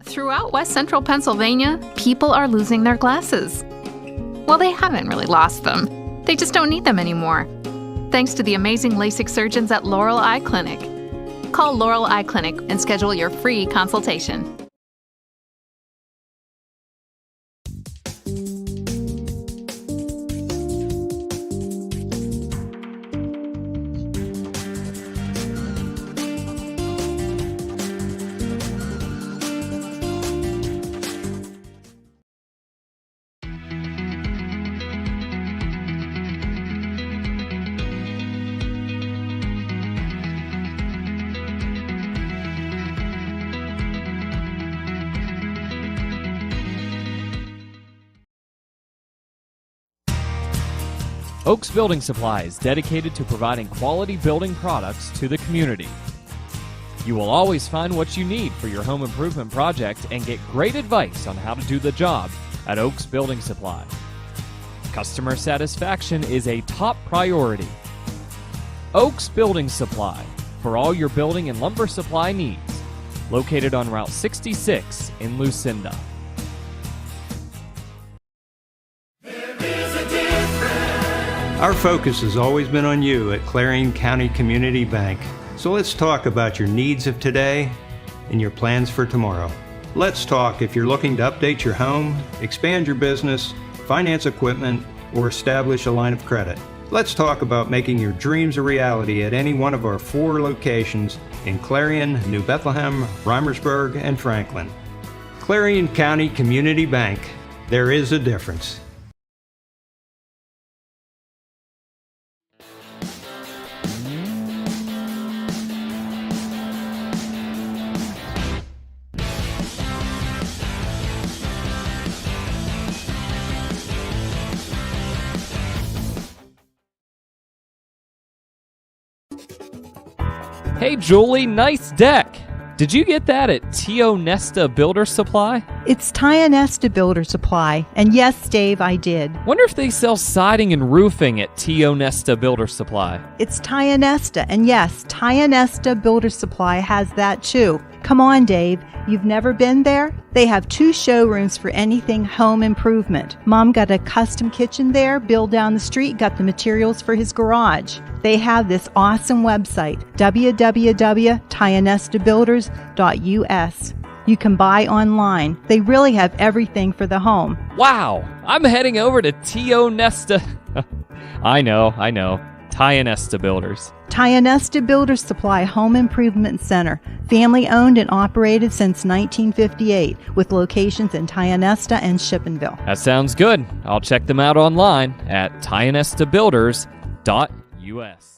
Throughout West Central Pennsylvania, people are losing their glasses. Well, they haven't really lost them. They just don't need them anymore. Thanks to the amazing LASIK surgeons at Laurel Eye Clinic. Call Laurel Eye Clinic and schedule your free consultation. Oaks Building Supply is dedicated to providing quality building products to the community. You will always find what you need for your home improvement project and get great advice on how to do the job at Oaks Building Supply. Customer satisfaction is a top priority. Oaks Building Supply for all your building and lumber supply needs. Located on Route 66 in Lucinda. Our focus has always been on you at Clarion County Community Bank. So let's talk about your needs of today and your plans for tomorrow. Let's talk if you're looking to update your home, expand your business, finance equipment, or establish a line of credit. Let's talk about making your dreams a reality at any one of our 4 locations in Clarion, New Bethlehem, Reimersburg, and Franklin. Clarion County Community Bank. There is a difference. Hey Julie, nice deck! Did you get that at Tio Nesta Builder Supply? It's Tio Nesta Builder Supply, and yes, Dave, I did. Wonder if they sell siding and roofing at Tio Nesta Builder Supply. It's Tio Nesta, and yes, Tio Nesta Builder Supply has that too. Come on, Dave. You've never been there? They have 2 showrooms for anything home improvement. Mom got a custom kitchen there. Bill down the street got the materials for his garage. They have this awesome website, www.tionestabuilders.us. You can buy online. They really have everything for the home. Wow! I'm heading over to Tio Nesta. I know. Tio Nesta Builders. Tio Nesta Builder Supply Home Improvement Center. Family owned and operated since 1958 with locations in Tio Nesta and Shippenville. That sounds good. I'll check them out online at tionestabuilders.us.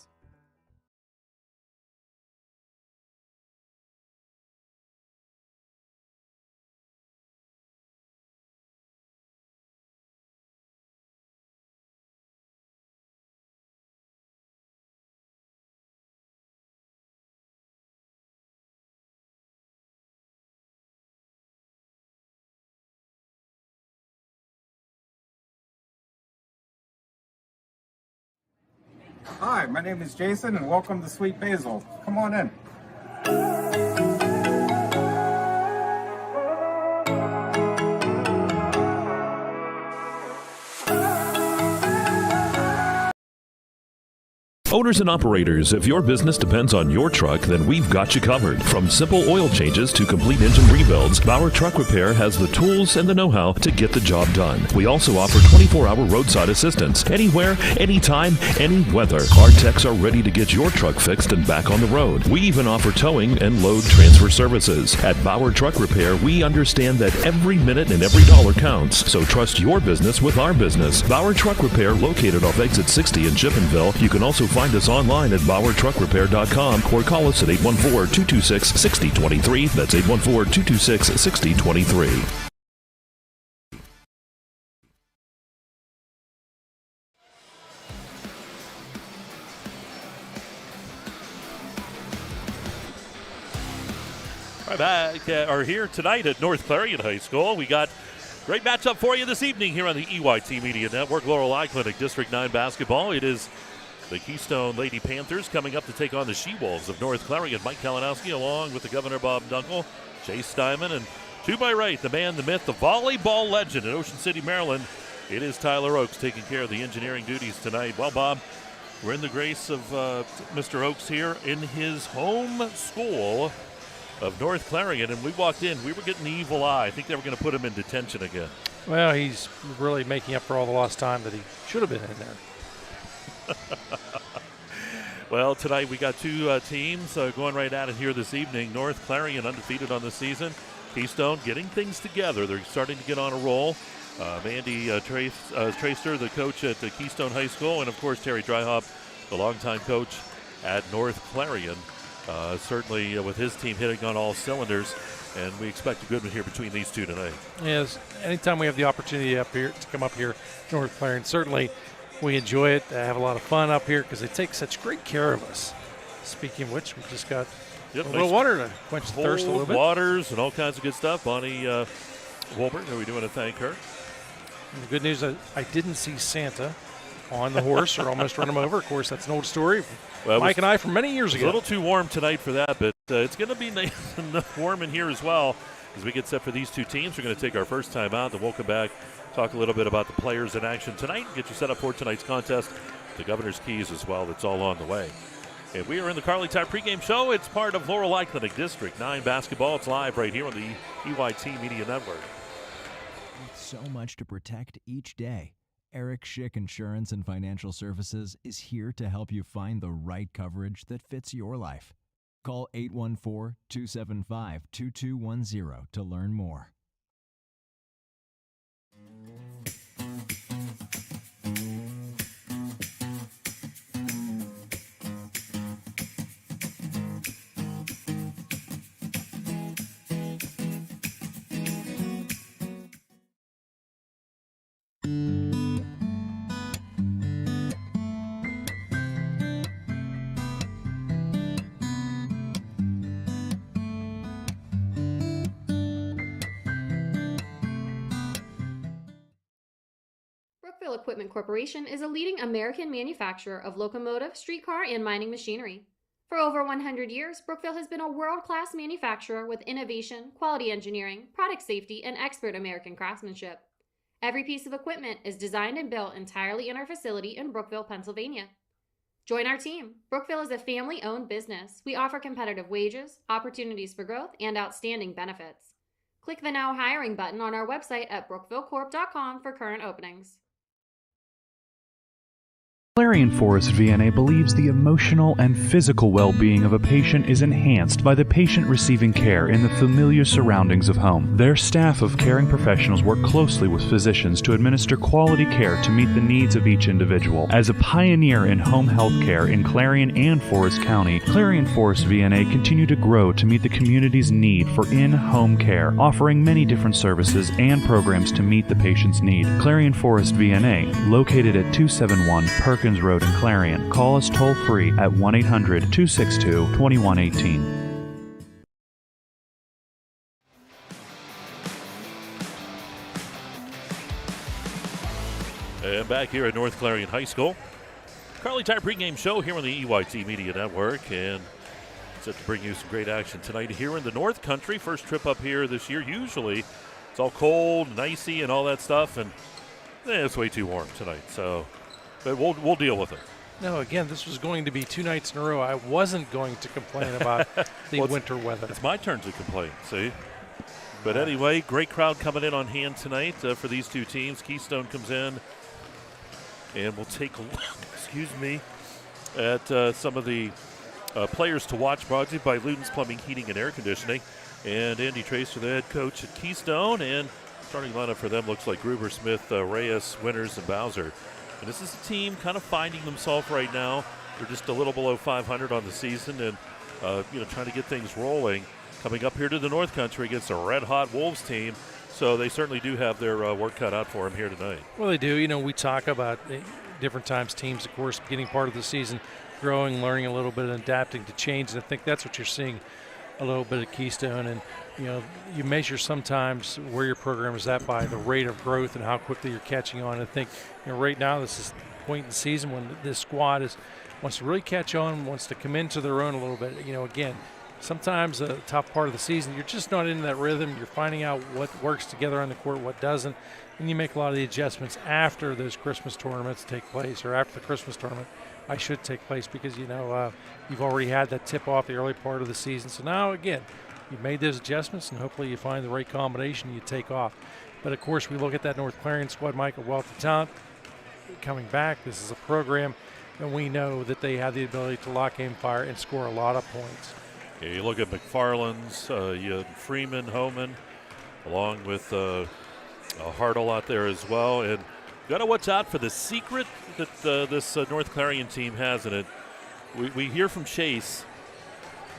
Hi, my name is Jason, and welcome to Sweet Basil. Come on in. Owners and operators, if your business depends on your truck, then we've got you covered. From simple oil changes to complete engine rebuilds, Bauer Truck Repair has the tools and the know-how to get the job done. We also offer 24-hour roadside assistance. Anywhere, anytime, any weather. Our techs are ready to get your truck fixed and back on the road. We even offer towing and load transfer services. At Bauer Truck Repair, we understand that every minute and every dollar counts. So trust your business with our business. Bauer Truck Repair, located off exit 60 in Shippenville. You can also find us online at exploreClarion.com or call us at 814-226-6023. That's 814-226-6023. Back here tonight at North Clarion High School. We got great matchup for you this evening here on the EYT Media Network. Laurel Eye Clinic District 9 basketball. It is the Keystone Lady Panthers coming up to take on the She-Wolves of North Clarion. Mike Kalinowski along with the Governor Bob Dunkel, Jay Steinman, and To my right, the man, the myth, the volleyball legend in Ocean City, Maryland. It is Tyler Oakes taking care of the engineering duties tonight. Well, Bob, we're in the grace of Mr. Oakes here in his home school of North Clarion, and we walked in. We were getting the evil eye. I think they were going to put him in detention again. Well, he's really making up for all the lost time that he should have been in there. Well, tonight we got two teams going right at it here this evening. North Clarion undefeated on the season. Keystone getting things together. They're starting to get on a roll. Mandy Tracer, the coach at Keystone High School, and, of course, Terry Dryhoff, the longtime coach at North Clarion. Certainly with his team hitting on all cylinders, and we expect a good one here between these two tonight. Yes, anytime we have the opportunity up here to come up here to North Clarion, certainly we enjoy it. I have a lot of fun up here because they take such great care of us. Speaking of which, we just got a little water to quench the thirst a little bit. Waters and all kinds of good stuff. Bonnie Wolbert, we do want to thank her. And the good news is I didn't see Santa on the horse or almost run him over. Of course, that's an old story. Well, Mike and I from many years ago. A little too warm tonight for that, but it's going to be nice and warm in here as well as we get set for these two teams. We're going to take our first time out, then we'll come back, talk a little bit about the players in action tonight, get you set up for tonight's contest, the Governor's Keys as well. It's all on the way. And we are in the Carly Tire pregame show. It's part of Laurel Clinic District 9 basketball. It's live right here on the EYT Media Network. With so much to protect each day, Eric Schick Insurance and Financial Services is here to help you find the right coverage that fits your life. Call 814-275-2210 to learn more. Brookville Equipment Corporation is a leading American manufacturer of locomotive, streetcar, and mining machinery. For over 100 years, Brookville has been a world-class manufacturer with innovation, quality engineering, product safety, and expert American craftsmanship. Every piece of equipment is designed and built entirely in our facility in Brookville, Pennsylvania. Join our team. Brookville is a family-owned business. We offer competitive wages, opportunities for growth, and outstanding benefits. Click the Now Hiring button on our website at brookvillecorp.com for current openings. Clarion Forest VNA believes the emotional and physical well-being of a patient is enhanced by the patient receiving care in the familiar surroundings of home. Their staff of caring professionals work closely with physicians to administer quality care to meet the needs of each individual. As a pioneer in home health care in Clarion and Forest County, Clarion Forest VNA continue to grow to meet the community's need for in-home care, offering many different services and programs to meet the patient's need. Clarion Forest VNA, located at 271 Perkins Road in Clarion. Call us toll-free at 1-800-262-2118. And back here at North Clarion High School, Carly Tire pregame show here on the EYT Media Network, and set to bring you some great action tonight here in the North Country. First trip up here this year. Usually it's all cold and icy and all that stuff, and it's way too warm tonight. So, but we'll deal with it. No, again, this was going to be 2 nights in a row. I wasn't going to complain about the winter weather. It's my turn to complain, see? But anyway, great crowd coming in on hand tonight for these two teams. Keystone comes in, and we'll take a look, at some of the players to watch, brought to you by Luden's Plumbing, Heating, and Air Conditioning. And Andy Tracer, the head coach at Keystone, and starting lineup for them looks like Gruber, Smith, Reyes, Winters, and Bowser. And this is a team kind of finding themselves right now. They're just a little below 500 on the season, and trying to get things rolling. Coming up here to the North Country against a red-hot Wolves team, so they certainly do have their work cut out for them here tonight. Well, they do. We talk about different times teams, of course, beginning part of the season, growing, learning a little bit, and adapting to change. And I think that's what you're seeing a little bit at Keystone. And you measure sometimes where your program is at by the rate of growth and how quickly you're catching on. I think right now this is the point in the season when this squad wants to really catch on, wants to come into their own a little bit. Again, sometimes a tough part of the season, you're just not in that rhythm. You're finding out what works together on the court, what doesn't, and you make a lot of the adjustments after those Christmas tournaments take place, or after the Christmas tournament, I should take place, because, you know, you've already had that tip off the early part of the season. So now, again, you've made those adjustments, and hopefully you find the right combination and you take off. But, of course, we look at that North Clarion squad, Mike, a wealth of talent coming back. This is a program, and we know that they have the ability to lock aim fire and score a lot of points. Yeah, you look at McFarland's, you have Freeman, Homan, along with Hartle out there as well. And you got to watch out for the secret that this North Clarion team has in it. We hear from Chase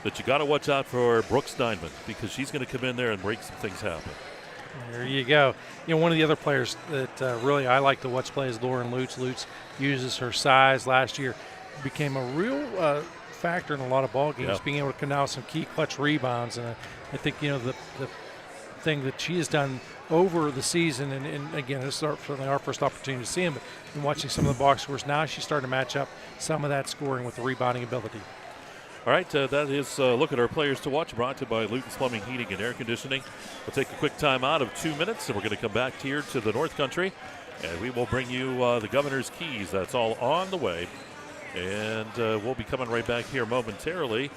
that you got to watch out for Brooks Steinman, because she's going to come in there and make some things happen. There you go. You know, one of the other players that really I like to watch play is Lauren Lutz. Lutz uses her size. Last year became a real factor in a lot of ball games, being able to come down with some key clutch rebounds. And I think, you know, the thing that she has done over the season, and again, this is certainly our first opportunity to see him, but in watching some of the box scores, now she's starting to match up some of that scoring with the rebounding ability. All right, that is a look at our players to watch, brought to you by Luton's Plumbing, Heating, and Air Conditioning. We'll take a quick time out of 2 minutes, and we're going to come back here to the North Country, and we will bring you the Governor's Keys. That's all on the way, and we'll be coming right back here momentarily.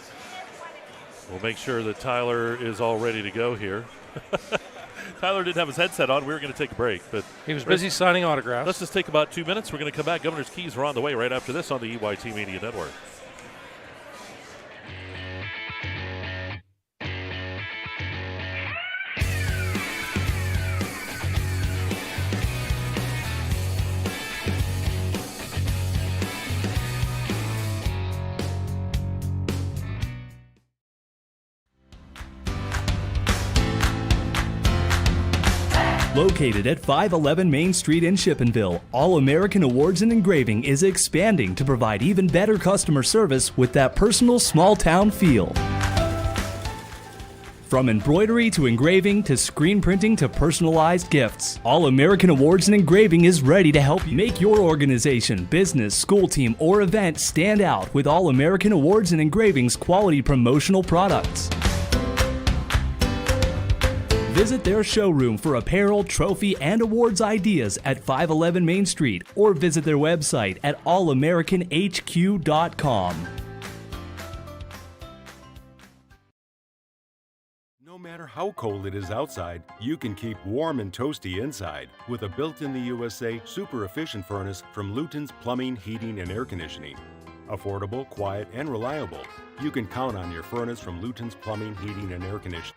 We'll make sure that Tyler is all ready to go here. Tyler didn't have his headset on. We were going to take a break, but he was busy signing autographs. Let's just take about 2 minutes. We're going to come back. Governor's Keys are on the way right after this on the EYT Media Network. Located at 511 Main Street in Shippenville, All American Awards and Engraving is expanding to provide even better customer service with that personal small-town feel. From embroidery to engraving to screen printing to personalized gifts, All American Awards and Engraving is ready to help you make your organization, business, school team, or event stand out with All American Awards and Engraving's quality promotional products. Visit their showroom for apparel, trophy, and awards ideas at 511 Main Street, or visit their website at allamericanhq.com. No matter how cold it is outside, you can keep warm and toasty inside with a built-in-the-USA super efficient furnace from Luton's Plumbing, Heating, and Air Conditioning. Affordable, quiet, and reliable. You can count on your furnace from Luton's Plumbing, Heating, and Air Conditioning.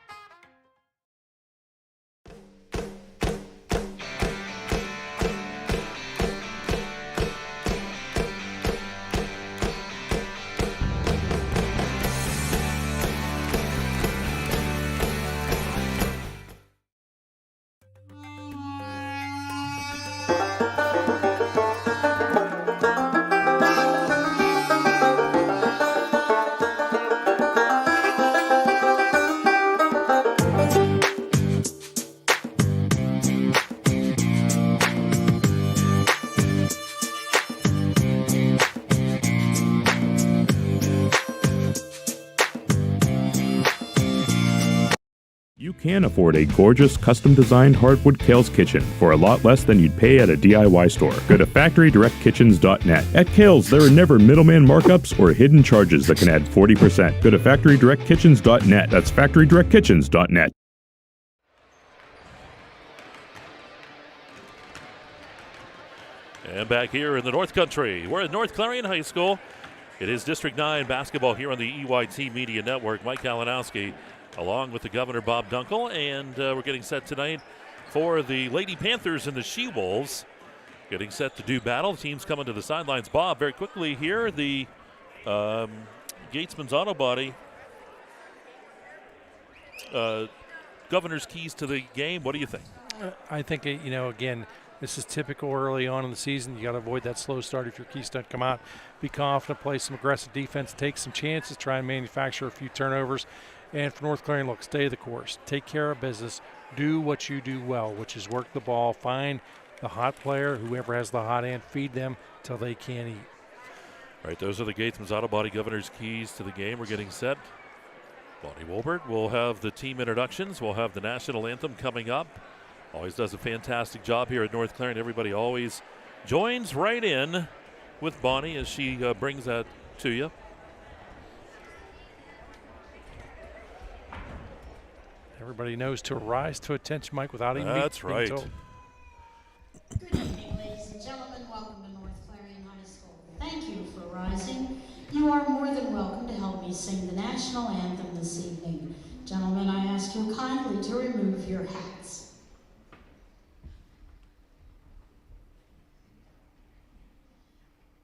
Can afford a gorgeous, custom-designed hardwood Kale's kitchen for a lot less than you'd pay at a DIY store. Go to FactoryDirectKitchens.net. At Kale's, there are never middleman markups or hidden charges that can add 40%. Go to FactoryDirectKitchens.net. That's FactoryDirectKitchens.net. And back here in the North Country, we're at North Clarion High School. It is District 9 basketball here on the EYT Media Network. Mike Kalinowski along with the Governor, Bob Dunkel, and we're getting set tonight for the Lady Panthers and the She-Wolves. Getting set to do battle. The team's coming to the sidelines. Bob, very quickly here, the Gatesman's Auto Body Governor's Keys to the game. What do you think? I think, again, this is typical early on in the season. You got to avoid that slow start if you're Keystone. Come out, be confident, play some aggressive defense, take some chances, try and manufacture a few turnovers. And for North Clarion, look, stay the course. Take care of business. Do what you do well, which is work the ball, find the hot player, whoever has the hot hand, feed them till they can't eat. All right, those are the Gatesman's Auto Body Governor's Keys to the game. We're getting set Bonnie Wolbert will have the team introductions. We'll have the national anthem coming up. Always does a fantastic job here at North Clarion. Everybody always joins right in with Bonnie as she brings that to you. Everybody knows to rise to attention, Mike, without even being told. Good evening, ladies and gentlemen. Welcome to North Clarion High School. Thank you for rising. You are more than welcome to help me sing the national anthem this evening. Gentlemen, I ask you kindly to remove your hats.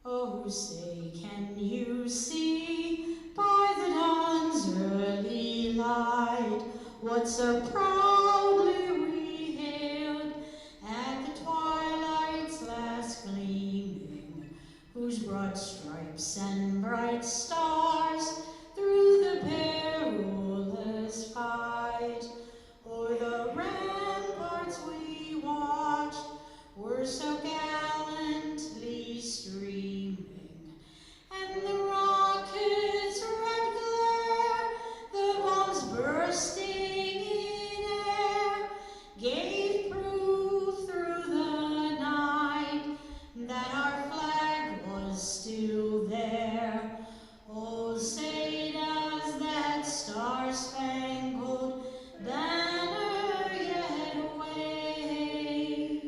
Oh, say, can you see by the dawn's early light what so proudly we hailed at the twilight's last gleaming, whose broad stripes and bright stars through the perilous fight o'er the ramparts we watched were so gallantly streaming, and the rockets' red glare, the bombs bursting in air, gave proof through the night that our flag was still there. Oh, say does that star-spangled banner yet wave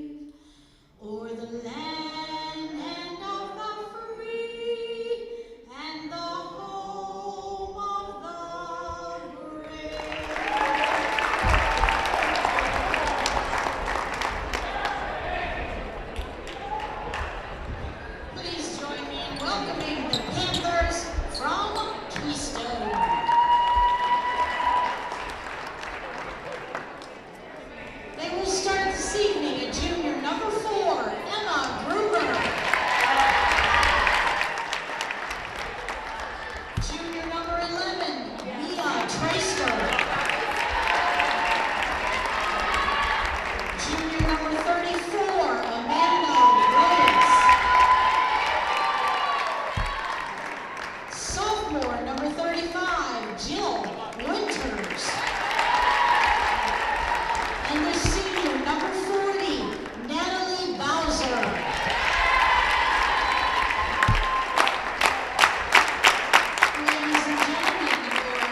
o'er the land and of the free and the home of the brave. Please join me in welcoming the Panthers from Keystone. They will start this evening at junior number 4, Emma Gruber. Junior number 11, Mia Traster. Junior number 34, Amanda Reyes. Sophomore number 35, Jill Winters. And the senior number 40, Natalie Bowser. Ladies and gentlemen, your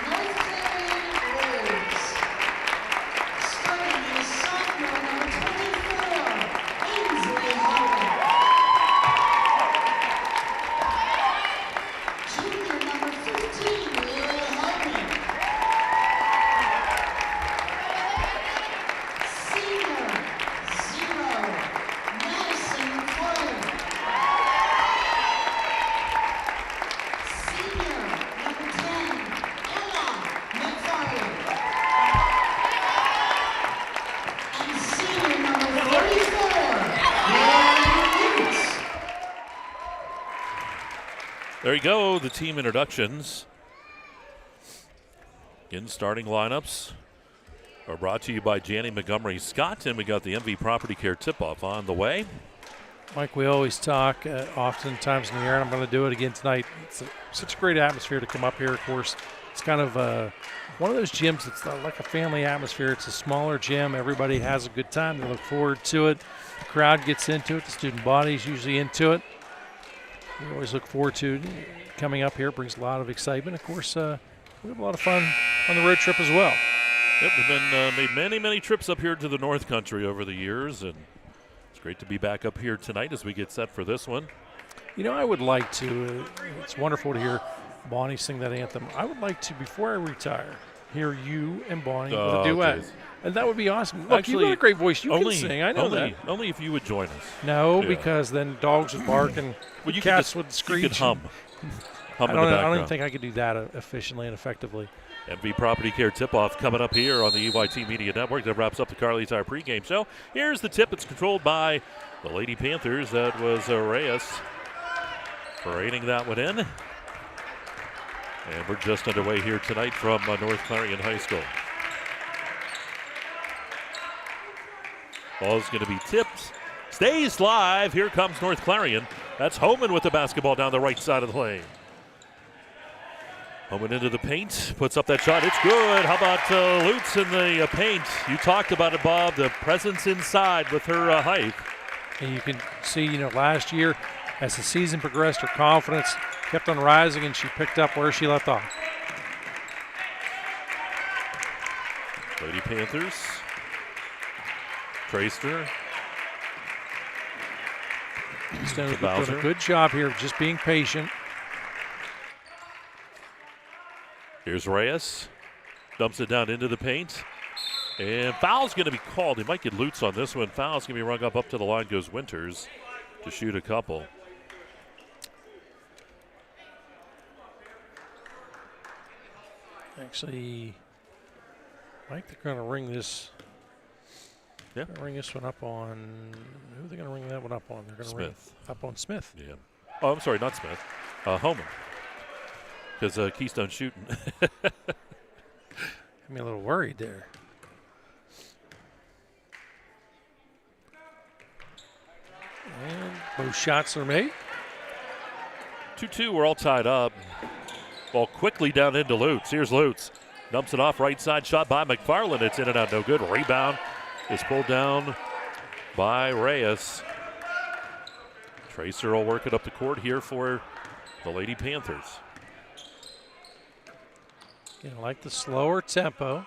North Clarion Wolves. Starting in sophomore number 24, Ainsley Howard. Junior number 15, Lily Hellman. Senior 0, Madison Farley. Senior number 10, Emma McFarley. And senior number 34, Lauren Lutz. There you go, the team introductions. Again, starting lineups are brought to you by Janie Montgomery Scott, and we got the MV Property Care tip-off on the way. Mike, we always talk oftentimes in the air, and I'm going to do it again tonight. It's such a great atmosphere to come up here, of course. It's kind of one of those gyms that's like a family atmosphere. It's a smaller gym. Everybody has a good time. They look forward to it. The crowd gets into it. The student body's usually into it. We always look forward to coming up here. It brings a lot of excitement. Of course, we have a lot of fun on the road trip as well. Yep, we've been made many trips up here to the North Country over the years, and it's great to be back up here tonight as we get set for this one. You know, I would like to, it's wonderful to hear Bonnie sing that anthem. I would like to, before I retire, hear you and Bonnie with a duet. Geez. And that would be awesome. Look, Actually, you've got a great voice. You can sing. I know that. Only if you would join us. No, Yeah. because then dogs would bark and Well, you cats could would screech. You could hum. Hum I in the don't background. even think I could do that efficiently and effectively. MV Property Care tip-off coming up here on the EYT Media Network. That wraps up the Carly Tire pregame show. Here's the tip. It's controlled by the Lady Panthers. That was Reyes parading that one in. And we're just underway here tonight from North Clarion High School. Ball's going to be tipped. Stays live. Here comes North Clarion. That's Homan with the basketball down the right side of the lane. Homan into the paint, puts up that shot. It's good. How about Lutz in the paint? You talked about it, Bob, the presence inside with her height. And you can see, last year as the season progressed, her confidence kept on rising, and she picked up where she left off. Lady Panthers. Tracer. Keystone doing a good job here of just being patient. Here's Reyes. Dumps it down into the paint. And foul's going to be called. He might get Lutz on this one. Foul's going to be rung up to the line goes Winters to shoot a couple. Actually, I think they're going to ring this. Yeah. Ring this one up on. Who are they going to ring that one up on? They're going to ring up on Smith. Yeah. Oh, I'm sorry, not Smith. Homan. Because Keystone shooting. Got me a little worried there. And both shots are made. 2-2, we're all tied up. Ball quickly down into Lutz. Here's Lutz. Dumps it off right side. Shot by McFarland. It's in and out. No good. Rebound is pulled down by Reyes. Tracer will work it up the court here for the Lady Panthers. Like the slower tempo.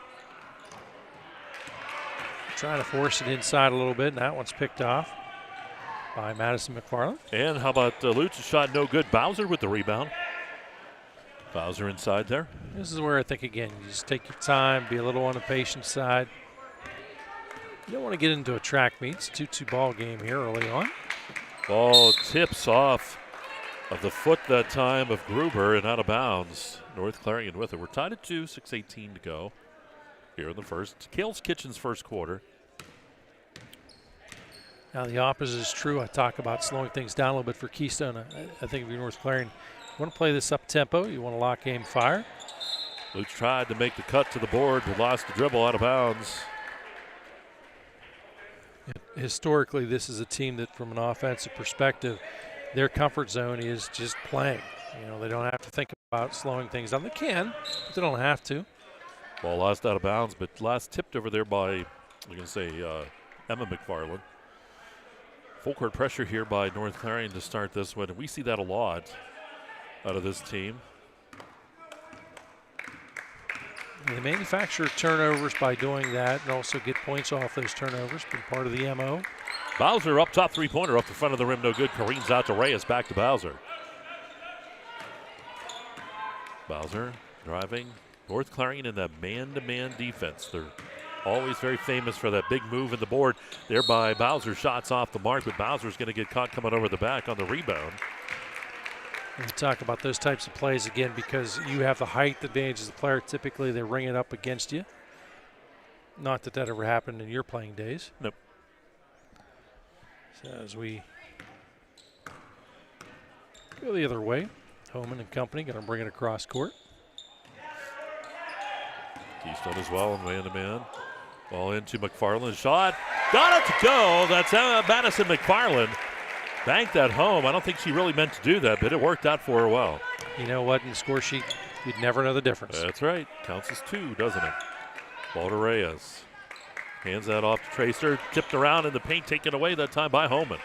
Trying to force it inside a little bit, and that one's picked off by Madison McFarland. And how about Lutz's shot? No good. Bowser with the rebound. Bowser inside there. This is where I think, again, you just take your time, be a little on the patient side. You don't want to get into a track meet. It's a 2-2 ball game here early on. Ball tips off of the foot that time of Gruber and out of bounds. North Clarion with it. We're tied at 2, 6:18 to go here in the first. Kale's Kitchen's first quarter. Now the opposite is true. I talk about slowing things down a little bit for Keystone. I think if you're North Clarion, you want to play this up tempo. You want to lock aim fire. Lutz tried to make the cut to the board, but lost the dribble out of bounds. Historically, this is a team that, from an offensive perspective, their comfort zone is just playing. They don't have to think about slowing things down. They can, but they don't have to. Ball lost out of bounds, but last tipped over there by, I'm going to say, Emma McFarland. Full court pressure here by North Clarion to start this one. And we see that a lot out of this team. They manufacture turnovers by doing that and also get points off those turnovers. Been part of the MO. Bowser up top three-pointer up the front of the rim. No good. Careens out to Reyes. Back to Bowser. Bowser driving. North Clarion in that man-to-man defense. They're always very famous for that big move in the board. There by Bowser. Shots off the mark, but Bowser's going to get caught coming over the back on the rebound. We talk about those types of plays again because you have the height advantage as a player. Typically, they ring it up against you. Not that ever happened in your playing days. Nope. So as we go the other way, Homan and company going to bring it across court. Keystone as well, man-to-man. Ball into McFarland. Shot. Got it to go. That's Madison McFarland. Banked that home. I don't think she really meant to do that, but it worked out for her well. You know what? In the score sheet, you'd never know the difference. That's right. Counts as 2, doesn't it? Ball to Reyes. Hands that off to Tracer. Tipped around in the paint, taken away that time by Homan.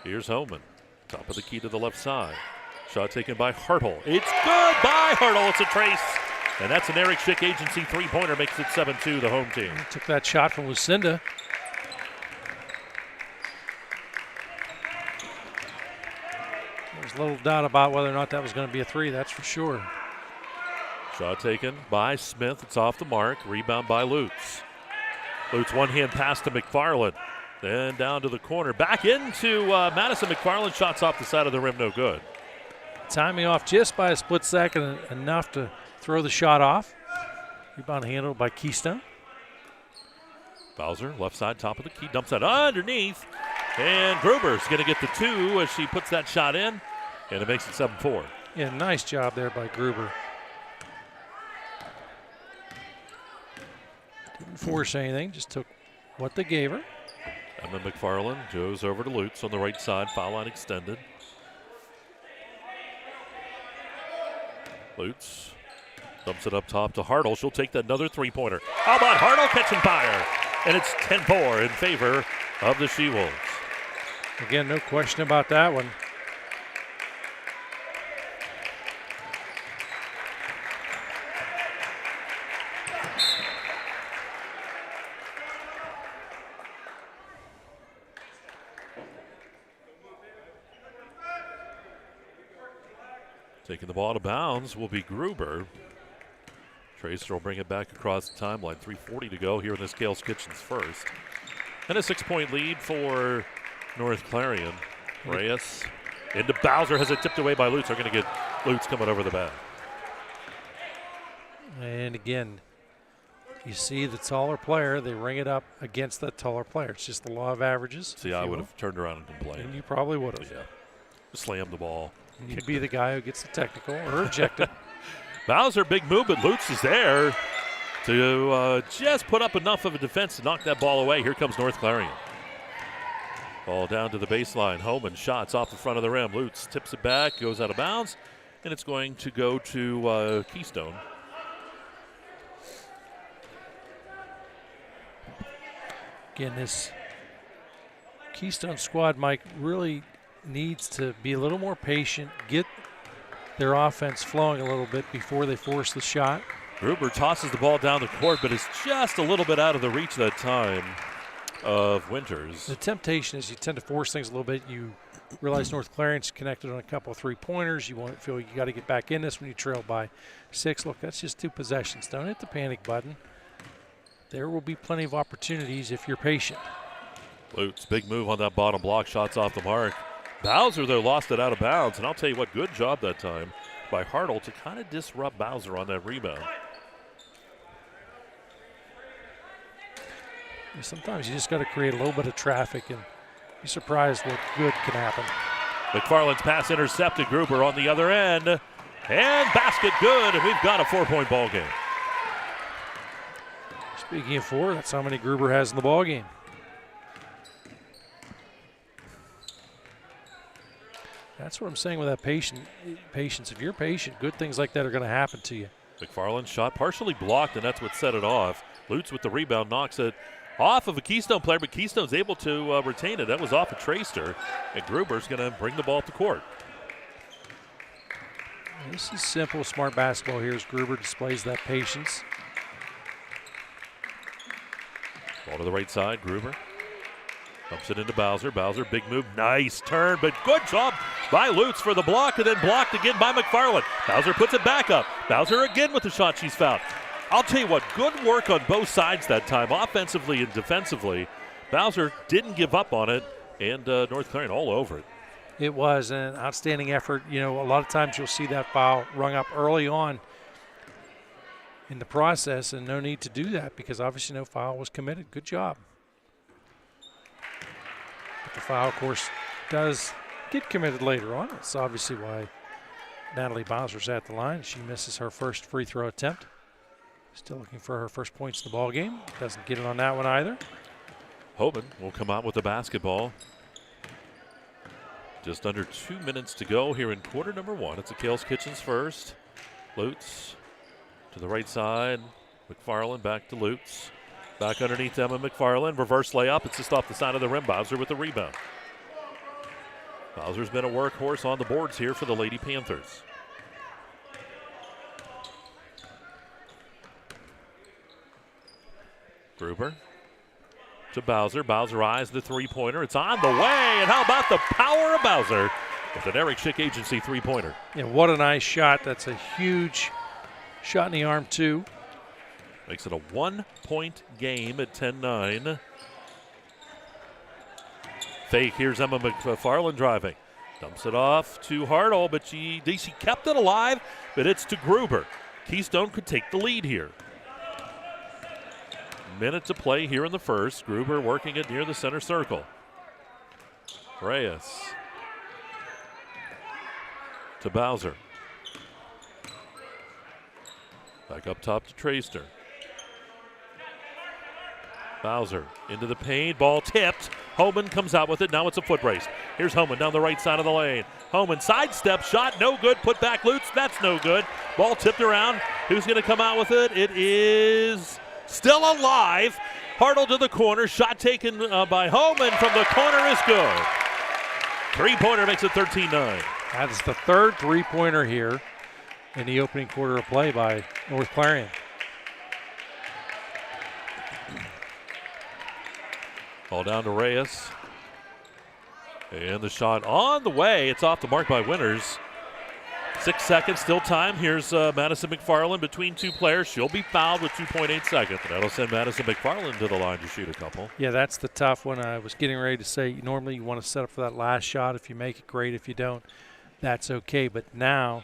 Here's Homan. Top of the key to the left side. Shot taken by Hartle. It's good by Hartle. It's a trace. And that's an Eric Schick Agency three-pointer. Makes it 7-2, the home team. Took that shot from Lucinda. There's little doubt about whether or not that was going to be a 3, that's for sure. Shot taken by Smith. It's off the mark. Rebound by Lutz. Lutz one-hand pass to McFarland. Then down to the corner. Back into Madison McFarland. Shots off the side of the rim. No good. Timing off just by a split second, enough to throw the shot off. Rebound handled by Keystone. Bowser, left side, top of the key. Dumps that underneath. And Gruber's going to get the 2 as she puts that shot in. And it makes it 7-4. Yeah, nice job there by Gruber. Didn't force anything, just took what they gave her. Emma McFarland goes over to Lutz on the right side. Foul line extended. Lutz dumps it up top to Hartle. She'll take another three-pointer. How about Hartle catching fire? And it's 10-4 in favor of the She-Wolves. Again, no question about that one. Taking the ball out of bounds will be Gruber. Tracer will bring it back across the timeline. 3:40 to go here in this Gales Kitchens first. And a 6-point lead for North Clarion. Reyes into Bowser, has it tipped away by Lutz. They're going to get Lutz coming over the back. And again, you see the taller player, they ring it up against that taller player. It's just the law of averages. See, I would have turned around and complained. And you probably would have. Yeah. Slammed the ball. And you'd be the guy who gets the technical or ejected. Bowser, big move, but Lutz is there to just put up enough of a defense to knock that ball away. Here comes North Clarion. Ball down to the baseline. Homan shots off the front of the rim. Lutz tips it back, goes out of bounds, and it's going to go to Keystone. Again, this Keystone squad, Mike, really needs to be a little more patient, get their offense flowing a little bit before they force the shot. Gruber tosses the ball down the court, but it's just a little bit out of the reach that time of Winters. The temptation is you tend to force things a little bit. You realize North Clarion's connected on a couple of three-pointers. You won't feel you got to get back in this when you trail by 6. Look, that's just 2 possessions. Don't hit the panic button. There will be plenty of opportunities if you're patient. Lutz, big move on that bottom block, shots off the mark. Bowser, though, lost it out of bounds, and I'll tell you what, good job that time by Hartle to kind of disrupt Bowser on that rebound. Sometimes you just got to create a little bit of traffic and be surprised what good can happen. McFarland's pass intercepted. Gruber on the other end, and basket good, and we've got a 4-point ball game. Speaking of 4, that's how many Gruber has in the ball game. That's what I'm saying with that patience. If you're patient, good things like that are going to happen to you. McFarland's shot partially blocked, and that's what set it off. Lutz with the rebound knocks it off of a Keystone player, but Keystone's able to retain it. That was off a Tracer, and Gruber's going to bring the ball up the court. This is simple, smart basketball here as Gruber displays that patience. Ball to the right side, Gruber. Dumps it into Bowser. Bowser, big move, nice turn, but good job by Lutz for the block, and then blocked again by McFarland. Bowser puts it back up. Bowser again with the shot she's fouled. I'll tell you what, good work on both sides that time, offensively and defensively. Bowser didn't give up on it, and North Clarion all over it. It was an outstanding effort. You know, a lot of times you'll see that foul rung up early on in the process, and no need to do that because obviously no foul was committed. Good job. But the foul, of course, does get committed later on. That's obviously why Natalie Bowser's at the line. She misses her first free throw attempt. Still looking for her first points in the ball game. Doesn't get it on that one either. Hoban will come out with the basketball. Just under 2 minutes to go here in quarter number 1. It's a Gales Kitchens first. Lutz to the right side. McFarland back to Lutz. Back underneath Emma McFarland. Reverse layup. It's just off the side of the rim. Bowser with the rebound. Bowser's been a workhorse on the boards here for the Lady Panthers. Gruber to Bowser. Bowser eyes the three-pointer. It's on the way, and how about the power of Bowser with an Eric Schick Agency three-pointer. Yeah, what a nice shot. That's a huge shot in the arm, too. Makes it a 1-point game at 10-9. Fake, here's Emma McFarland driving. Dumps it off to Hartle, but she kept it alive, but it's to Gruber. Keystone could take the lead here. Minute to play here in the first. Gruber working it near the center circle. Reyes to Bowser. Back up top to Traster. Bowser into the paint. Ball tipped Homan comes out with it. Now it's a foot race. Here's Homan down the right side of the lane. Homan sidestep shot, no good. Put back Lutz, that's no good. Ball tipped around. Who's going to come out with it? It is still alive. Hartle to the corner. Shot taken by Homan from the corner is good. Three-pointer makes it 13-9. That is the third three-pointer here in the opening quarter of play by North Clarion. Ball down to Reyes. And the shot on the way. It's off the mark by Winters. 6 seconds, still time. Here's Madison McFarland between two players. She'll be fouled with 2.8 seconds. That'll send Madison McFarland to the line to shoot a couple. Yeah, that's the tough one. I was getting ready to say normally you want to set up for that last shot. If you make it, great. If you don't, that's okay. But now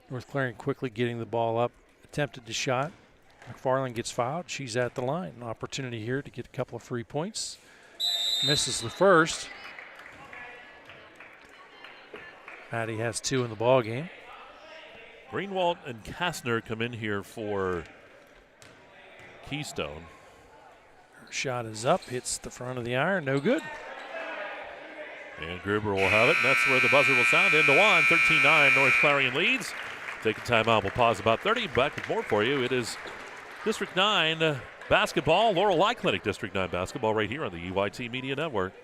North Clarion quickly getting the ball up. Attempted the shot. McFarland gets fouled. She's at the line. An opportunity here to get a couple of free points. Misses the first. Maddie has 2 in the ball game. Greenwald and Kastner come in here for Keystone. Her shot is up, hits the front of the iron, no good. And Gruber will have it, and that's where the buzzer will sound. Into one, 13-9, North Clarion leads. Take a timeout, we'll pause about 30. Back with more for you. It is District 9 basketball, Laurel Eye Clinic District 9 basketball right here on the EYT Media Network.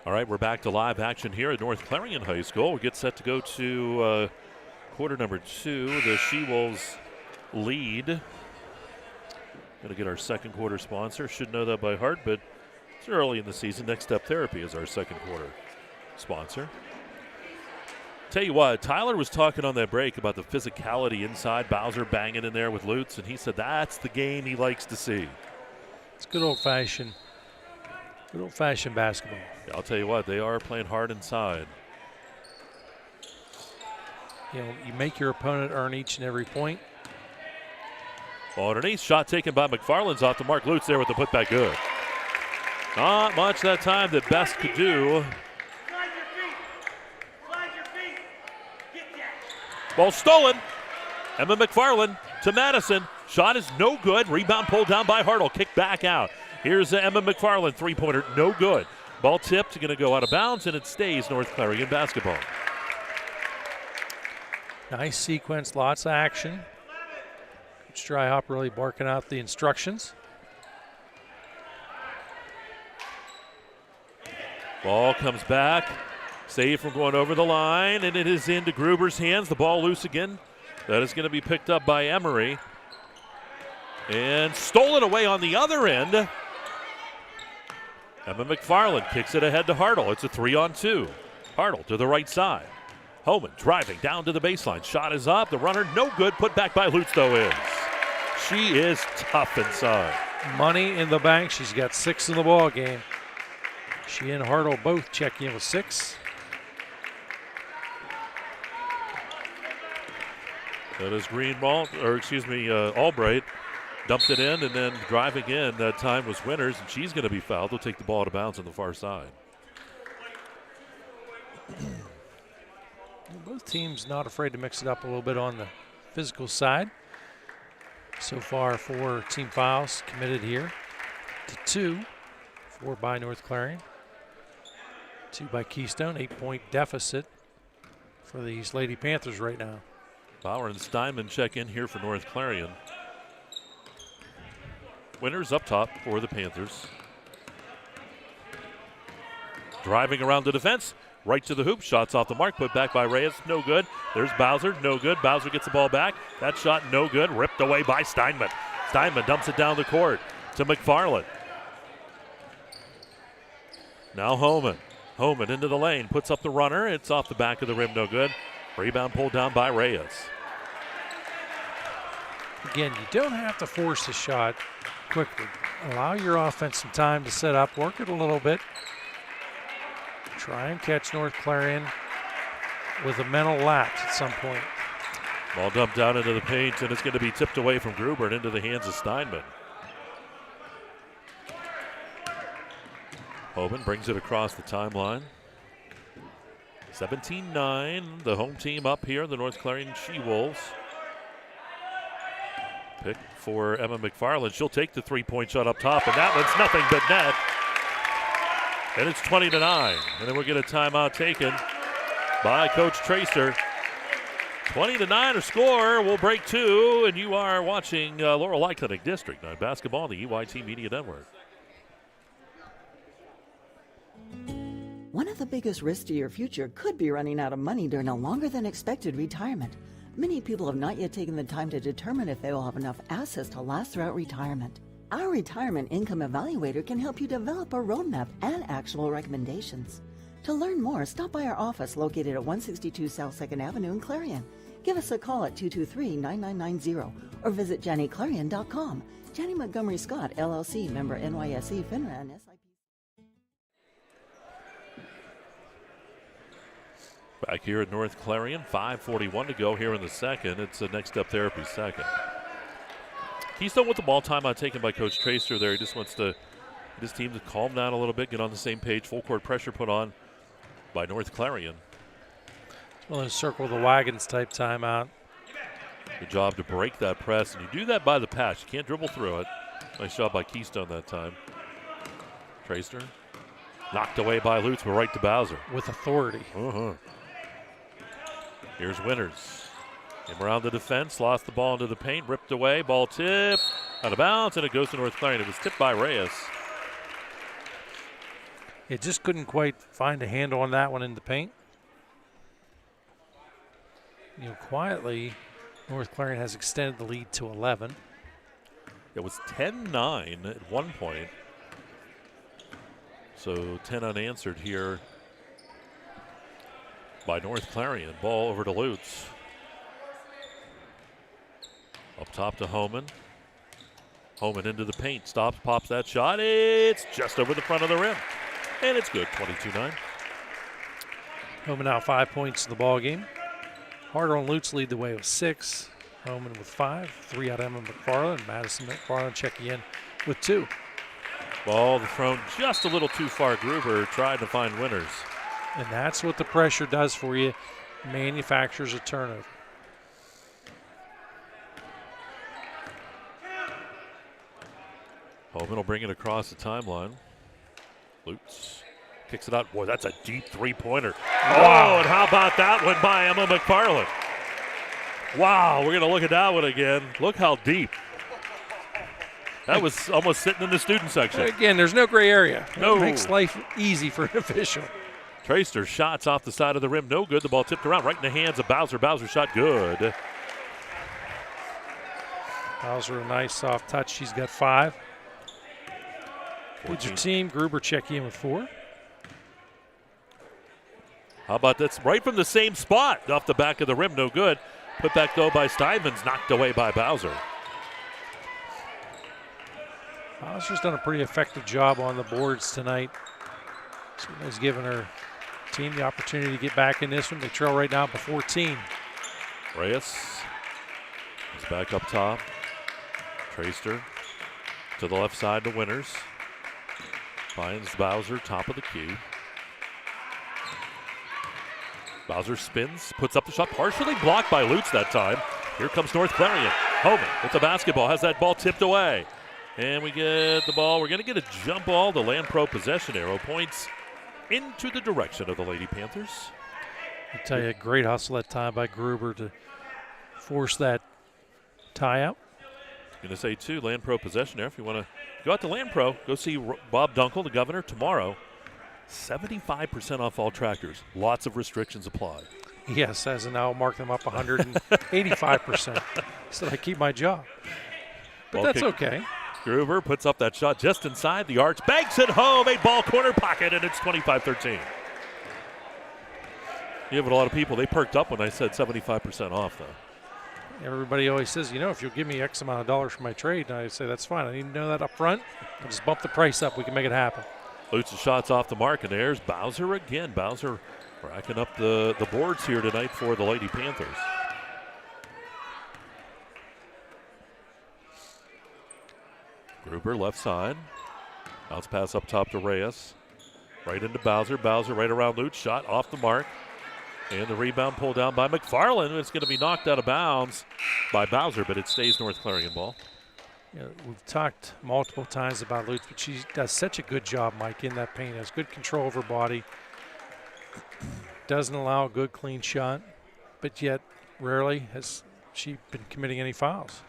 All right, we're back to live action here at North Clarion High School. We get set to go to quarter number 2. The She-Wolves lead. Going to get our second quarter sponsor. Should know that by heart, but it's early in the season. Next Step Therapy is our second quarter sponsor. Tell you what, Tyler was talking on that break about the physicality inside. Bowser banging in there with Lutz, and he said that's the game he likes to see. It's good old-fashioned basketball. Yeah, I'll tell you what, they are playing hard inside. You know, you make your opponent earn each and every point. Ball underneath, shot taken by McFarland's off the mark. Lutz there with the putback, good. Not much that time that Best could do. Ball stolen. Emma McFarland to Madison. Shot is no good. Rebound pulled down by Hartle. Kick back out. Here's Emma McFarland, three-pointer, no good. Ball tipped, going to go out of bounds, and it stays North Clarion basketball. Nice sequence, lots of action. Coach Dryhop really barking out the instructions. Ball comes back, saved from going over the line, and it is into Gruber's hands. The ball loose again. That is going to be picked up by Emery. And stolen away on the other end. Emma McFarland kicks it ahead to Hartle. It's a 3-on-2. Hartle to the right side. Homan driving down to the baseline. Shot is up. The runner no good. Put back by Lutz though is. She is tough inside. Money in the bank. She's got 6 in the ball game. She and Hartle both checking in with 6. That is Albright. Dumped it in and then driving in. That time was Winters, and she's going to be fouled. They'll take the ball out of bounds on the far side. Both teams not afraid to mix it up a little bit on the physical side. So far, 4 team fouls committed here to 2. 4 by North Clarion, 2 by Keystone. 8-point deficit for these Lady Panthers right now. Bauer and Steinman check in here for North Clarion. Winters up top for the Panthers. Driving around the defense, right to the hoop. Shots off the mark, put back by Reyes, no good. There's Bowser, no good. Bowser gets the ball back. That shot no good, ripped away by Steinman. Steinman dumps it down the court to McFarland. Now Homan. Homan into the lane, puts up the runner. It's off the back of the rim, no good. Rebound pulled down by Reyes. Again, you don't have to force the shot quickly. Allow your offense some time to set up, work it a little bit. Try and catch North Clarion with a mental lapse at some point. Ball dumped down into the paint, and it's going to be tipped away from Gruber and into the hands of Steinman. Hoban brings it across the timeline. 17-9, the home team up here, the North Clarion She-Wolves. Pick for Emma McFarland. She'll take the three-point shot up top, and that one's nothing but net. And it's 20-9. And then we'll get a timeout taken by Coach Tracer. 20-9 a score. We'll break two, and you are watching Laurel Clinic District 9 basketball on the EYT Media Network. One of the biggest risks to your future could be running out of money during a longer than expected retirement. Many people have not yet taken the time to determine if they will have enough assets to last throughout retirement. Our Retirement Income Evaluator can help you develop a roadmap and actionable recommendations. To learn more, stop by our office located at 162 South 2nd Avenue in Clarion. Give us a call at 223-9990 or visit JannyClarion.com. Janney Montgomery Scott, LLC, member NYSE, FINRA, and SIP. Back here at North Clarion, 5:41 to go here in the second. It's a Next Step Therapy second. Keystone with the ball, timeout taken by Coach Tracer there. He just wants to get his team to calm down a little bit, get on the same page. Full court pressure put on by North Clarion. Well, a circle the wagons type timeout. Good job to break that press, and you do that by the pass. You can't dribble through it. Nice job by Keystone that time. Tracer knocked away by Lutz, but right to Bowser. With authority. Here's Winters. Came around the defense, lost the ball into the paint, ripped away, ball tip, out of bounds, and it goes to North Clarion. It was tipped by Reyes. It just couldn't quite find a handle on that one in the paint. Quietly, North Clarion has extended the lead to 11. It was 10-9 at one point. So 10 unanswered here by North Clarion. Ball over to Lutz. Up top to Homan. Homan into the paint. Stops, pops that shot. It's just over the front of the rim. And it's good, 22-9. Homan now 5 points in the ball game. Harder and Lutz lead the way with 6. Homan with 5. 3 out of Emma McFarland. Madison McFarland checking in with 2. Ball thrown just a little too far. Gruber tried to find Winters. And that's what the pressure does for you. Manufactures a turnover. Homan will bring it across the timeline. Lutz kicks it out. Boy, that's a deep three-pointer. Wow. Oh, and how about that one by Emma McFarland? Wow, we're going to look at that one again. Look how deep. That was almost sitting in the student section. Again, there's no gray area. No. It makes life easy for an official. Tracer shots off the side of the rim. No good. The ball tipped around right in the hands of Bowser. Bowser shot good. Bowser, a nice soft touch. She's got 5. Who's your team? Gruber checking in with 4. How about that's right from the same spot off the back of the rim. No good. Put back though by Steinman's, knocked away by Bowser. Bowser's done a pretty effective job on the boards tonight. He's given her team the opportunity to get back in this one. They trail right now by 14. Reyes is back up top. Tracer to the left side to Winters. Finds Bowser, top of the key. Bowser spins, puts up the shot, partially blocked by Lutz that time. Here comes North Clarion. Homan with the basketball, has that ball tipped away. And we get the ball. We're going to get a jump ball. The Land Pro possession arrow points into the direction of the Lady Panthers. I tell you, a great hustle that time by Gruber to force that tie out. Going to say, too, Land Pro possession arrow. If you want to go out to Land Pro, go see Bob Dunkel, the governor, tomorrow. 75% off all tractors. Lots of restrictions apply. Yes, as in I'll mark them up 185%. So I keep my job. But Ball that's kick. okay. Gruber puts up that shot just inside the arch, banks it home, 8-ball corner pocket, and it's 25-13. You have a lot of people, they perked up when I said 75% off, though. everybody always says, if you'll give me X amount of dollars for my trade, and I say that's fine. I need to know that up front. I'll just bump the price up. We can make it happen. Lutz's shots off the mark, and there's Bowser again. Bowser racking up the boards here tonight for the Lady Panthers. Gruber left side. Bounce pass up top to Reyes. Right into Bowser. Bowser right around Lutz. Shot off the mark. And the rebound pulled down by McFarland. It's going to be knocked out of bounds by Bowser, but it stays North Clarion ball. We've talked multiple times about Lutz, but she does such a good job, Mike, in that paint. Has good control of her body. Doesn't allow a good, clean shot, but yet rarely has she been committing any fouls.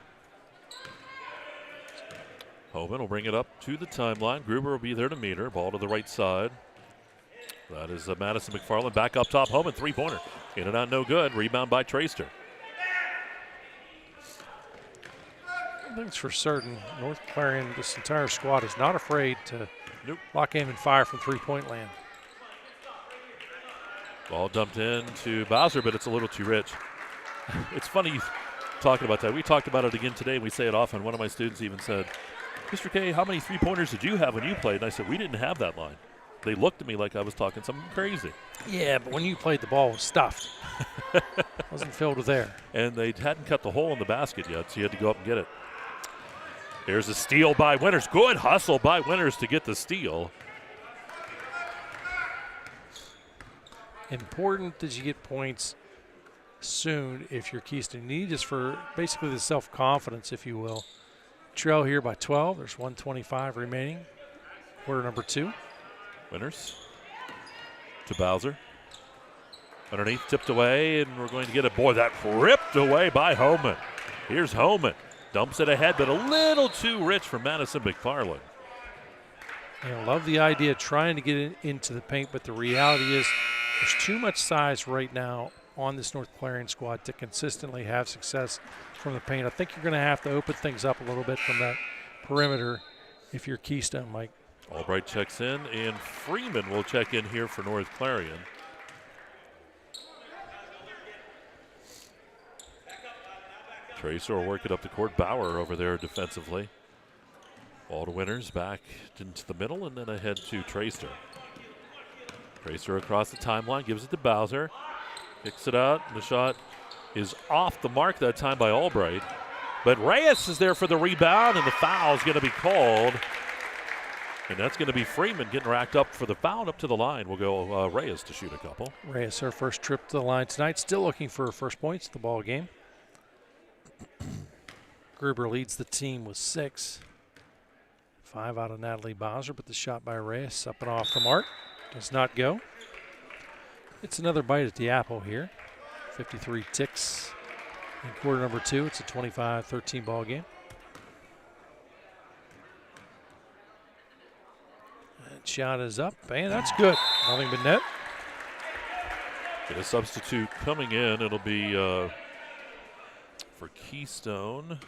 Hoban will bring it up to the timeline. Gruber will be there to meet her. Ball to the right side. That is Madison McFarland back up top. Hoban, three-pointer. In and out, no good. Rebound by Traster. I think it's for certain North Clarion, this entire squad, is not afraid to lock aim and fire from three-point land. Ball dumped in to Bowser, but it's a little too rich. It's funny talking about that. We talked about it again today. We say it often. One of my students even said, Mr. K, how many three-pointers did you have when you played? And I said, we didn't have that line. They looked at me like I was talking something crazy. Yeah, but when you played, the ball was stuffed. Wasn't filled with air. And they hadn't cut the hole in the basket yet, so you had to go up and get it. Here's a steal by Winters. Good hustle by Winters to get the steal. Important that you get points soon if you're Keystone. You need just for basically the self-confidence, if you will. Trail here by 12. There's 1:25 remaining. Quarter number 2. Winters to Bowser. Underneath, tipped away, and we're going to get it. Boy, that ripped away by Homan. Here's Homan. Dumps it ahead, but a little too rich for Madison McFarland. Love the idea of trying to get it into the paint, but the reality is there's too much size right now on this North Clarion squad to consistently have success from the paint. I think you're going to have to open things up a little bit from that perimeter if you're Keystone, Mike. Albright checks in, and Freeman will check in here for North Clarion. Tracer will work it up the court. Bauer over there defensively. Ball to Winters, back into the middle, and then ahead to Tracer. Tracer across the timeline, gives it to Bowser. Kicks it out, and the shot is off the mark that time by Albright. But Reyes is there for the rebound, and the foul is going to be called. And that's going to be Freeman getting racked up for the foul. Up to the line will go Reyes to shoot a couple. Reyes, her first trip to the line tonight. Still looking for her first points of the ball game. Gruber leads the team with 6. 5 out of Natalie Bowser, but the shot by Reyes up and off the mark. Does not go. It's another bite at the apple here. 53 ticks in quarter number 2. It's a 25-13 ball game. That shot is up, and that's good. Nothing but net. Get a substitute coming in. It'll be for Keystone.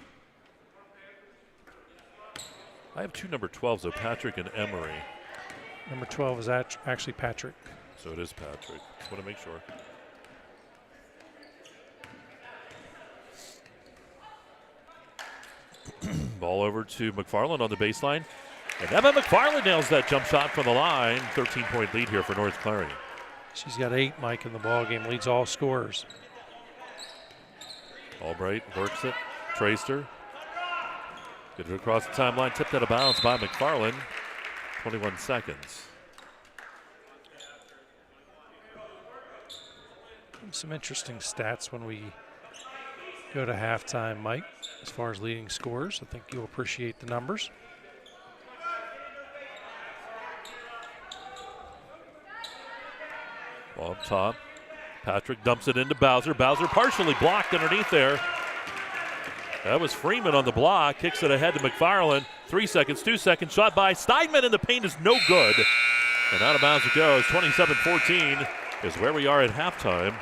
I have 2 number 12s, though, Patrick and Emery. Number 12 is actually Patrick. So it is Patrick. Just want to make sure. Ball over to McFarland on the baseline. And Emma McFarland nails that jump shot from the line. 13-point lead here for North Clarion. She's got 8, Mike, in the ball game. Leads all scorers. Albright works it. Tracer. Get it across the timeline. Tipped out of bounds by McFarland. 21 seconds. Some interesting stats when we go to halftime, Mike, as far as leading scorers. I think you'll appreciate the numbers. Ball up top. Patrick dumps it into Bowser. Bowser partially blocked underneath there. That was Freeman on the block. Kicks it ahead to McFarland. 3 seconds, 2 seconds. Shot by Steinman, and the paint is no good. And out of bounds it goes. 27-14 is where we are at halftime.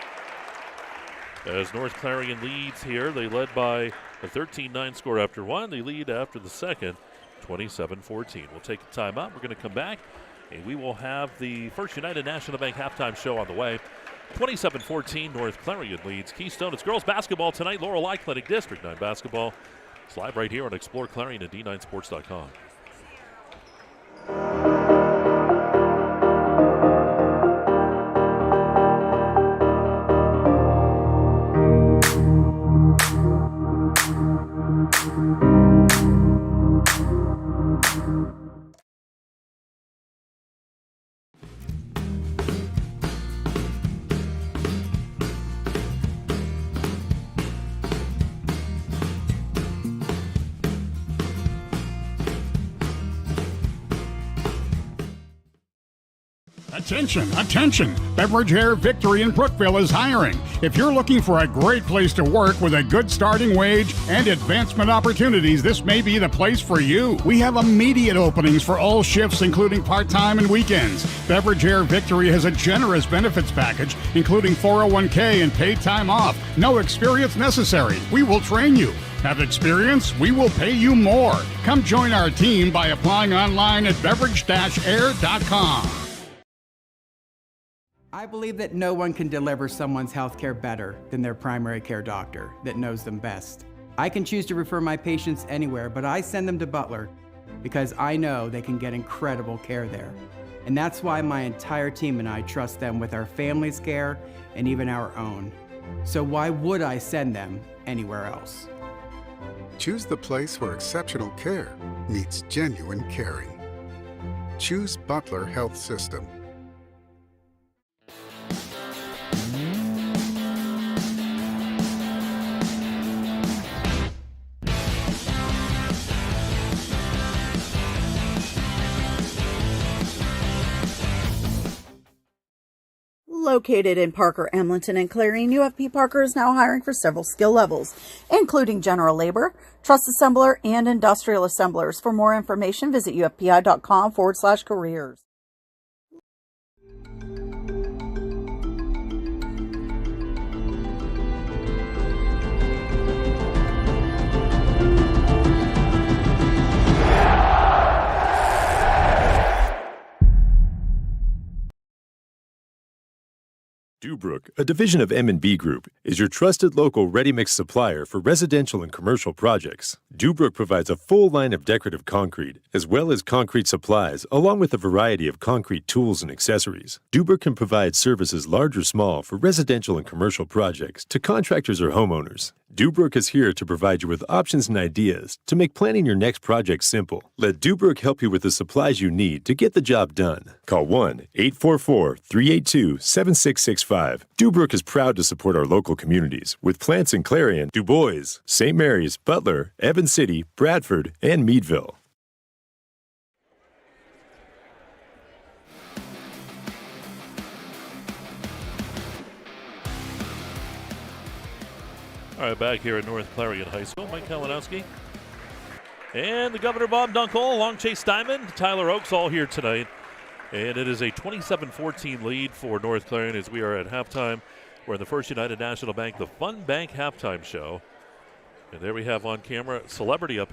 As North Clarion leads here, they led by a 13-9 score after 1. They lead after the second, 27-14. We'll take a timeout. We're going to come back, and we will have the First United National Bank halftime show on the way. 27-14, North Clarion leads Keystone. It's girls basketball tonight. Laurel Clinic District 9 basketball. It's live right here on exploreClarion and D9sports.com. Attention, attention! Beverage Hair Victory in Brookville is hiring. If you're looking for a great place to work with a good starting wage and advancement opportunities, this may be the place for you. We have immediate openings for all shifts, including part-time and weekends. Beverage Hair Victory has a generous benefits package, including 401k and paid time off. No experience necessary. We will train you. Have experience? We will pay you more. Come join our team by applying online at beverage-air.com. I believe that no one can deliver someone's health care better than their primary care doctor that knows them best. I can choose to refer my patients anywhere, but I send them to Butler because I know they can get incredible care there. And that's why my entire team and I trust them with our family's care and even our own. So why would I send them anywhere else? Choose the place where exceptional care meets genuine caring. Choose Butler Health System. Located in Parker, Emlenton, and Clarion, UFP Parker is now hiring for several skill levels, including general labor, truss assembler, and industrial assemblers. For more information, visit ufpi.com/careers. Dubrook, a division of M&B Group, is your trusted local ready-mix supplier for residential and commercial projects. Dubrook provides a full line of decorative concrete, as well as concrete supplies, along with a variety of concrete tools and accessories. Dubrook can provide services large or small for residential and commercial projects to contractors or homeowners. Dubrook is here to provide you with options and ideas to make planning your next project simple. Let Dubrook help you with the supplies you need to get the job done. Call 1-844-382-7665. Dubrook is proud to support our local communities with plants in Clarion, Du Bois, St. Mary's, Butler, Evans City, Bradford, and Meadville. All right, back here at North Clarion High School, Mike Kalinowski and the Governor Bob Dunkel, along Chase Diamond, Tyler Oaks, all here tonight. And it is a 27-14 lead for North Clarion as we are at halftime. We're in the First United National Bank, the Fun Bank halftime show. And there we have on camera celebrity up